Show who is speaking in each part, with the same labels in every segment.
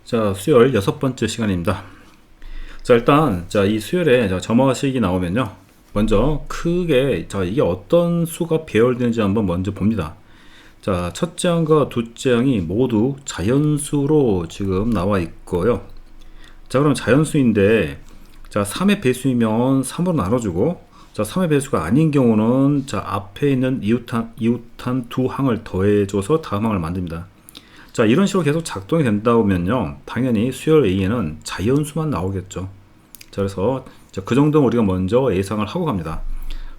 Speaker 1: 자, 수열 6번째 시간입니다. 자, 일단, 이 수열에 점화식이 나오면요. 먼저 크게, 이게 어떤 수가 배열되는지 한번 먼저 봅니다. 자, 첫째 항과 둘째 항이 모두 자연수로 지금 나와 있고요. 자, 그럼 자연수인데, 3의 배수이면 3으로 나눠주고, 3의 배수가 아닌 경우는, 앞에 있는 이웃한 두 항을 더해줘서 다음 항을 만듭니다. 자, 이런 식으로 계속 작동이 된다 보면요, 당연히 수열 A에는 자연수만 나오겠죠. 자, 그래서 그 정도는 우리가 먼저 예상을 하고 갑니다.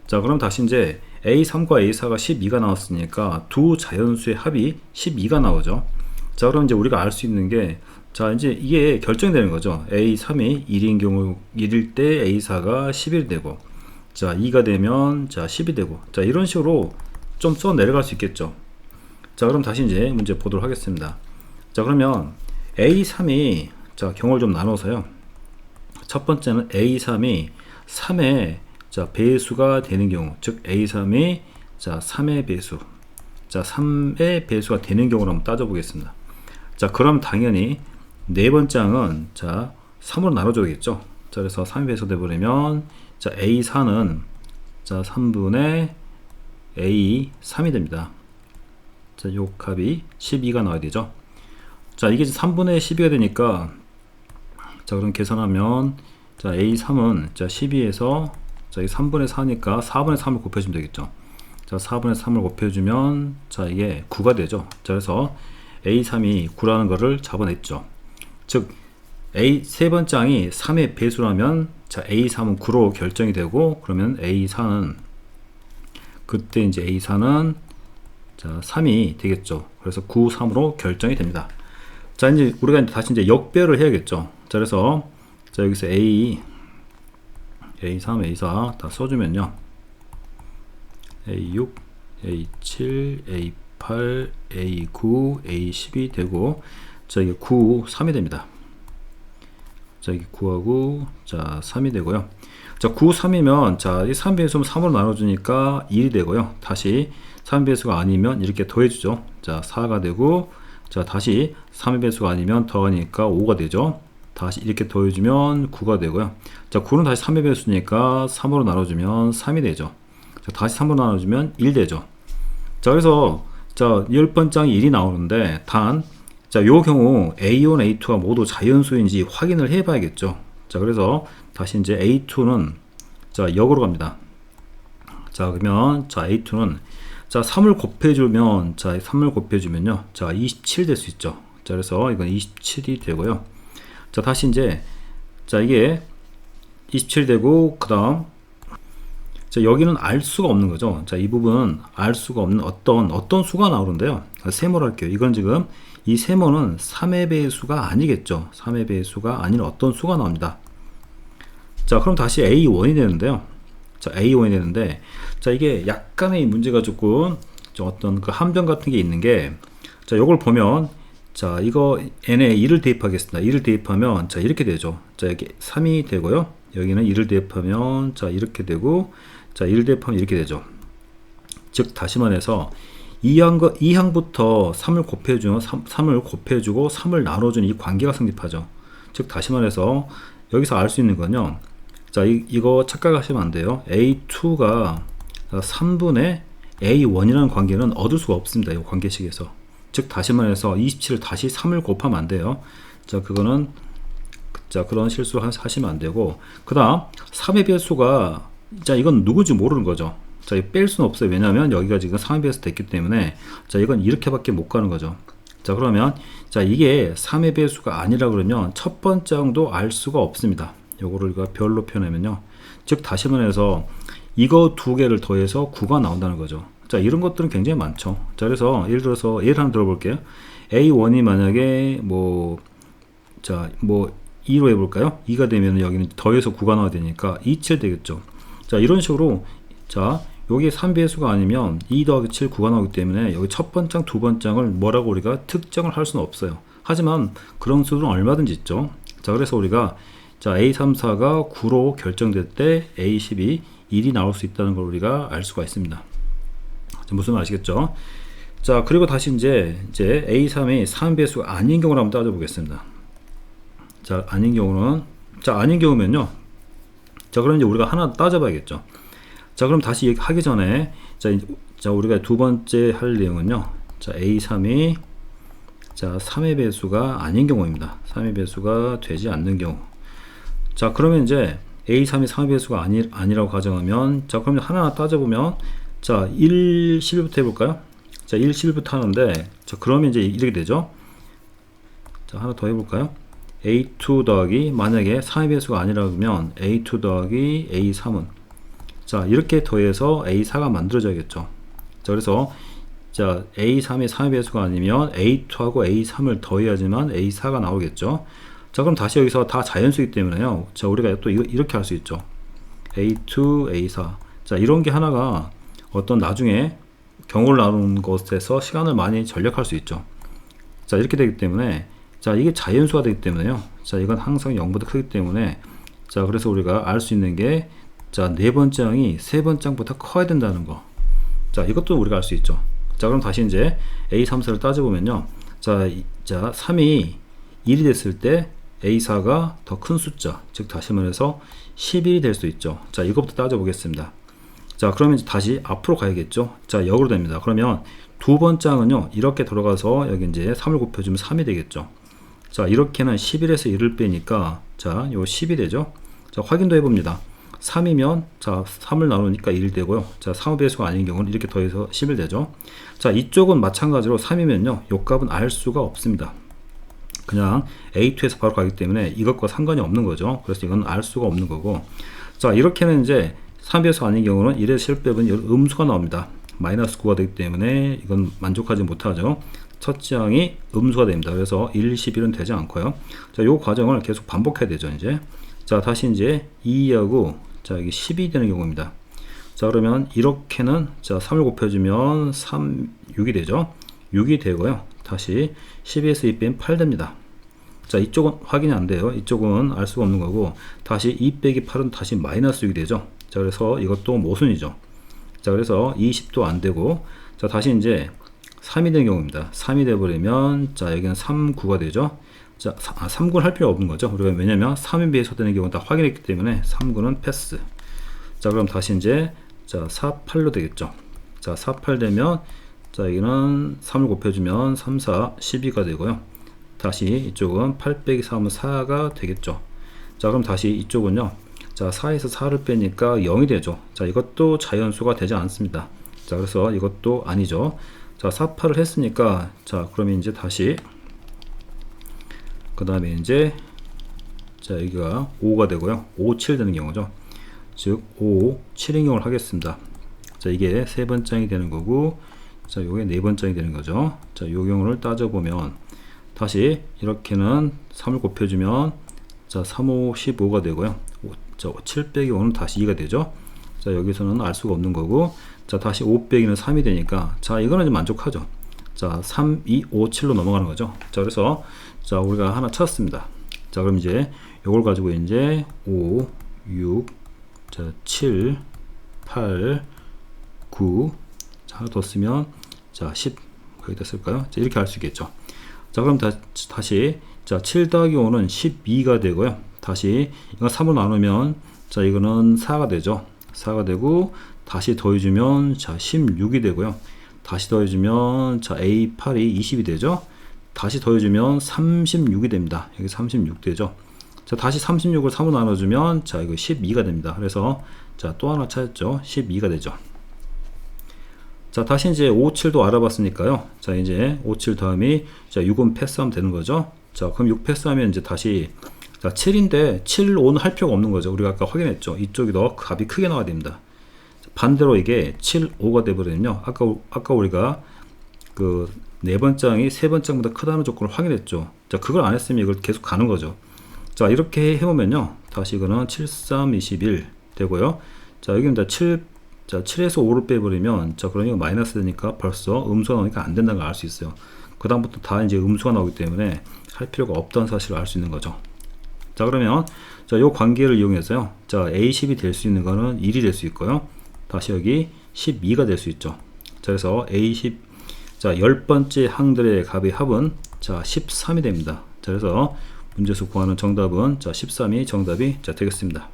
Speaker 1: 자, 그럼 다시 이제 A3과 A4가 12가 나왔으니까 두 자연수의 합이 12가 나오죠. 자, 그럼 이제 우리가 알 수 있는 게, 이제 이게 결정되는 거죠. A3이 1인 경우 1일 때 A4가 11 되고, 2가 되면 10이 되고, 이런 식으로 좀 써 내려갈 수 있겠죠. 자, 그럼 다시 이제 문제 보도록 하겠습니다. 자, 그러면 A3이 경우를 좀 나눠서요. 첫 번째는 A3이 3의 배수가 되는 경우, 즉 A3이 3의 배수, 3의 배수가 되는 경우를 한번 따져보겠습니다. 자, 그럼 당연히 네 번째 항은 3으로 나눠줘야겠죠. 자, 그래서 3의 배수 되버리면 A4는 3분의 A3이 됩니다. 자, 요 값이 12가 나와야 되죠. 자, 이게 3분의 12가 되니까, 그럼 계산하면, A3은, 12에서, 이 3분의 4니까 4분의 3을 곱해주면 되겠죠. 4분의 3을 곱해주면, 이게 9가 되죠. 자, 그래서 A3이 9라는 거를 잡아냈죠. 즉, 세 번째 항이 3의 배수라면, A3은 9로 결정이 되고, 그러면 A4는, 그때 이제 A4는 3이 되겠죠. 그래서 9, 3으로 결정이 됩니다. 자, 이제 우리가 다시 이제 역배열을 해야겠죠. 자, 그래서 여기서 A3, A4 다 써주면요. A6, A7, A8, A9, A10이 되고, 이게 9, 3이 됩니다. 이게 9하고, 3이 되고요. 9, 3이면, 이 3배수는 3으로 나눠주니까 1이 되고요. 다시 3배수가 아니면 이렇게 더해주죠. 4가 되고, 다시 3의 배수가 아니면 더하니까 5가 되죠. 다시 이렇게 더해주면 9가 되고요. 9는 다시 3의 배수니까 3으로 나눠주면 3이 되죠. 다시 3으로 나눠주면 1 되죠. 그래서 10번장이 1이 나오는데, 단, 요 경우 A1, A2가 모두 자연수인지 확인을 해 봐야겠죠. 그래서 다시 이제 A2는 역으로 갑니다. 그러면 A2는 3을 곱해주면, 3을 곱해주면요. 27 될 수 있죠. 그래서 이건 27이 되고요. 다시 이제, 이게 27 되고, 그 다음, 여기는 알 수가 없는 거죠. 이 부분은 알 수가 없는 어떤 수가 나오는데요. 세모로 할게요. 이건 지금, 이 세모는 3의 배수가 아니겠죠. 3의 배수가 아닌 어떤 수가 나옵니다. 그럼 다시 A1이 되는데요. A1이 되는데, 이게 약간의 문제가 조금, 어떤 그 함정 같은 게 있는 게, 요걸 보면, 이거 n에 1을 대입하겠습니다. 1을 대입하면, 이렇게 되죠. 여기 3이 되고요. 여기는 1을 대입하면, 이렇게 되고, 1을 대입하면 이렇게 되죠. 즉, 다시 말해서, 2항부터 3을 곱해주고, 3을 나눠주는 이 관계가 성립하죠. 즉, 다시 말해서, 여기서 알 수 있는 건요. 이거 착각하시면 안 돼요. A2가 3분의 A1이라는 관계는 얻을 수가 없습니다. 이 관계식에서. 즉, 다시 말해서 27을 다시 3을 곱하면 안 돼요. 그거는, 그런 실수 하시면 안 되고, 그 다음, 3의 배수가, 이건 누구지 모르는 거죠. 뺄 수는 없어요. 왜냐면 여기가 지금 3의 배수 됐기 때문에, 이건 이렇게밖에 못 가는 거죠. 그러면, 이게 3의 배수가 아니라 그러면 첫 번째 항도 알 수가 없습니다. 요거를 우리가 별로 표현하면요. 즉, 다시 말해서 이거 두 개를 더해서 9가 나온다는 거죠. 이런 것들은 굉장히 많죠. 그래서 예를 들어서 예를 하나 들어볼게요. A1이 만약에 2로 해볼까요? 2가 되면 여기는 더해서 9가 나와야 되니까 27 되겠죠. 이런 식으로, 여기 3배수가 아니면 2 더하기 7, 9가 나오기 때문에 여기 첫 번장, 두 번장을 뭐라고 우리가 특정을 할 수는 없어요. 하지만 그런 수는 얼마든지 있죠. 그래서 우리가 A3, 4가 9로 결정될 때 A12, 1이 나올 수 있다는 걸 우리가 알 수가 있습니다. 무슨 말 아시겠죠? 그리고 다시 이제 A3이 3배수가 아닌 경우를 한번 따져보겠습니다. 자, 아닌 경우는, 자, 아닌 경우면요. 자, 그럼 이제 우리가 하나 따져봐야겠죠. 자, 그럼 다시 하기 전에, 자, 우리가 두 번째 할 내용은요. 자, A3이, 자, 3의 배수가 아닌 경우입니다. 3의 배수가 되지 않는 경우. 자, 그러면 이제 A3이 3의 배수가 아니라고 가정하면, 자, 그러면 하나하나 따져보면, 자, 1, 11부터 해볼까요? 자, 1, 11부터 하는데, 자, 그러면 이제 이렇게 되죠. 자, 하나 더 해볼까요? A2 더하기, 만약에 3의 배수가 아니라면 A2 더하기 A3은, 자, 이렇게 더해서 A4가 만들어져야겠죠. 자, 그래서 자, A3이 3의 배수가 아니면 A2하고 A3을 더해야지만 A4가 나오겠죠. 자, 그럼 다시 여기서 다 자연수이기 때문에요. 자, 우리가 또 이렇게 할 수 있죠. A2, A4. 자, 이런 게 하나가 어떤 나중에 경우를 나누는 것에서 시간을 많이 절약할 수 있죠. 자, 이렇게 되기 때문에, 자, 이게 자연수가 되기 때문에요. 자, 이건 항상 0보다 크기 때문에, 자, 그래서 우리가 알 수 있는 게, 자, 네 번째 항이 세 번째 항보다 커야 된다는 거. 자, 이것도 우리가 알 수 있죠. 자, 그럼 다시 이제 A3를 따져보면요. 자, 3이 1이 됐을 때 A4가 더 큰 숫자, 즉 다시 말해서 11이 될 수 있죠. 자, 이것부터 따져보겠습니다. 자, 그러면 이제 다시 앞으로 가야겠죠. 자, 역으로 됩니다. 그러면 두 번째 항은요, 이렇게 돌아가서 여기 이제 3을 곱해주면 3이 되겠죠. 자, 이렇게는 11에서 1을 빼니까, 자, 요 10이 되죠. 자, 확인도 해봅니다. 3이면, 자, 3을 나누니까 1 되고요. 자, 3의 배수가 아닌 경우는 이렇게 더해서 11 되죠. 자, 이쪽은 마찬가지로 3이면요, 요 값은 알 수가 없습니다. 그냥 A2에서 바로 가기 때문에 이것과 상관이 없는 거죠. 그래서 이건 알 수가 없는 거고. 자, 이렇게는 이제 3의 배수가 아닌 경우는 1에서 7 빼면 음수가 나옵니다. 마이너스 9가 되기 때문에 이건 만족하지 못하죠. 첫째 항이 음수가 됩니다. 그래서 1, 11은 되지 않고요. 자, 요 과정을 계속 반복해야 되죠, 이제. 자, 다시 이제 2하고, 자, 여기 10이 되는 경우입니다. 자, 그러면 이렇게는, 자, 3을 곱해주면 6이 되죠. 6이 되고요. 다시 12에서 2 빼면 8 됩니다. 자, 이쪽은 확인이 안 돼요. 이쪽은 알 수가 없는 거고, 다시 2 빼기 8은 다시 마이너스 6이 되죠. 자, 그래서 이것도 모순이죠. 자, 그래서 20도 안 되고, 자, 다시 이제 3이 되는 경우입니다. 3이 되버리면, 자, 여기는 3, 9가 되죠. 자, 3구는 할 필요 없는 거죠. 우리가 왜냐면 3에 비해서 되는 경우는 다 확인했기 때문에 3구는 패스. 자, 그럼 다시 이제, 자, 4, 8로 되겠죠. 자, 4, 8 되면, 자, 여기는 3을 곱해주면 3, 4, 12가 되고요. 다시 이쪽은 8 빼기 3은 4가 되겠죠. 자, 그럼 다시 이쪽은요. 자, 4에서 4를 빼니까 0이 되죠. 자, 이것도 자연수가 되지 않습니다. 자, 그래서 이것도 아니죠. 자, 4, 8을 했으니까, 자, 그러면 이제 다시, 그 다음에 이제, 자, 여기가 5가 되고요. 5, 7 되는 경우죠. 즉, 5, 7인 경우를 하겠습니다. 자, 이게 세 번째 항이 되는 거고, 자, 요게 네 번째 항이 되는 거죠. 자, 요 경우를 따져보면, 다시, 이렇게는 3을 곱해주면, 자, 3, 5, 15가 되고요. 자, 7 빼기 5는 다시 2가 되죠. 자, 여기서는 알 수가 없는 거고, 자, 다시 5 빼기는 3이 되니까, 자, 이거는 좀 만족하죠. 자, 3, 2, 5, 7로 넘어가는 거죠. 자, 그래서, 자, 우리가 하나 찾았습니다. 자, 그럼 이제, 요걸 가지고 이제, 5, 6, 자, 7, 8, 9, 자, 하나 더 쓰면, 자, 10, 여기다 쓸까요? 자, 이렇게 할 수 있겠죠. 자, 그럼 다시, 자, 7 더하기 5는 12가 되고요. 다시, 이거 3으로 나누면, 자, 이거는 4가 되죠. 4가 되고, 다시 더해주면, 자, 16이 되고요. 다시 더해주면, 자, A8이 20이 되죠. 다시 더해주면 36이 됩니다. 여기 36 되죠. 자, 다시 36을 3으로 나눠주면, 자, 이거 12가 됩니다. 그래서, 자, 또 하나 찾았죠. 12가 되죠. 자, 다시 이제 5, 7도 알아봤으니까요. 자, 이제 5, 7 다음이, 자, 6은 패스하면 되는 거죠. 자, 그럼 6 패스하면 이제 다시, 자, 7인데 7, 5는 할 필요가 없는 거죠. 우리가 아까 확인했죠. 이쪽이 더 값이 크게 나와야 됩니다. 반대로 이게 7, 5가 되버리면요. 아까 우리가 그 네 번째 항이 세 번째 항보다 크다는 조건을 확인했죠. 자, 그걸 안 했으면 이걸 계속 가는 거죠. 자, 이렇게 해보면요. 다시 이거는 7, 3, 21 되고요. 자, 여기입니다. 7, 자, 7에서 5를 빼버리면, 자, 그러니까 마이너스 되니까 벌써 음수가 나오니까 안 된다는 걸 알 수 있어요. 그 다음부터 다 이제 음수가 나오기 때문에 할 필요가 없다는 사실을 알 수 있는 거죠. 자, 그러면, 자, 요 관계를 이용해서요. 자, A10이 될 수 있는 거는 1이 될 수 있고요. 다시 여기 12가 될 수 있죠. 자, 그래서 A10, 자, 10번째 항들의 값의 합은, 자, 13이 됩니다. 자, 그래서 문제에서 구하는 정답은 자 13이 정답이 자 되겠습니다.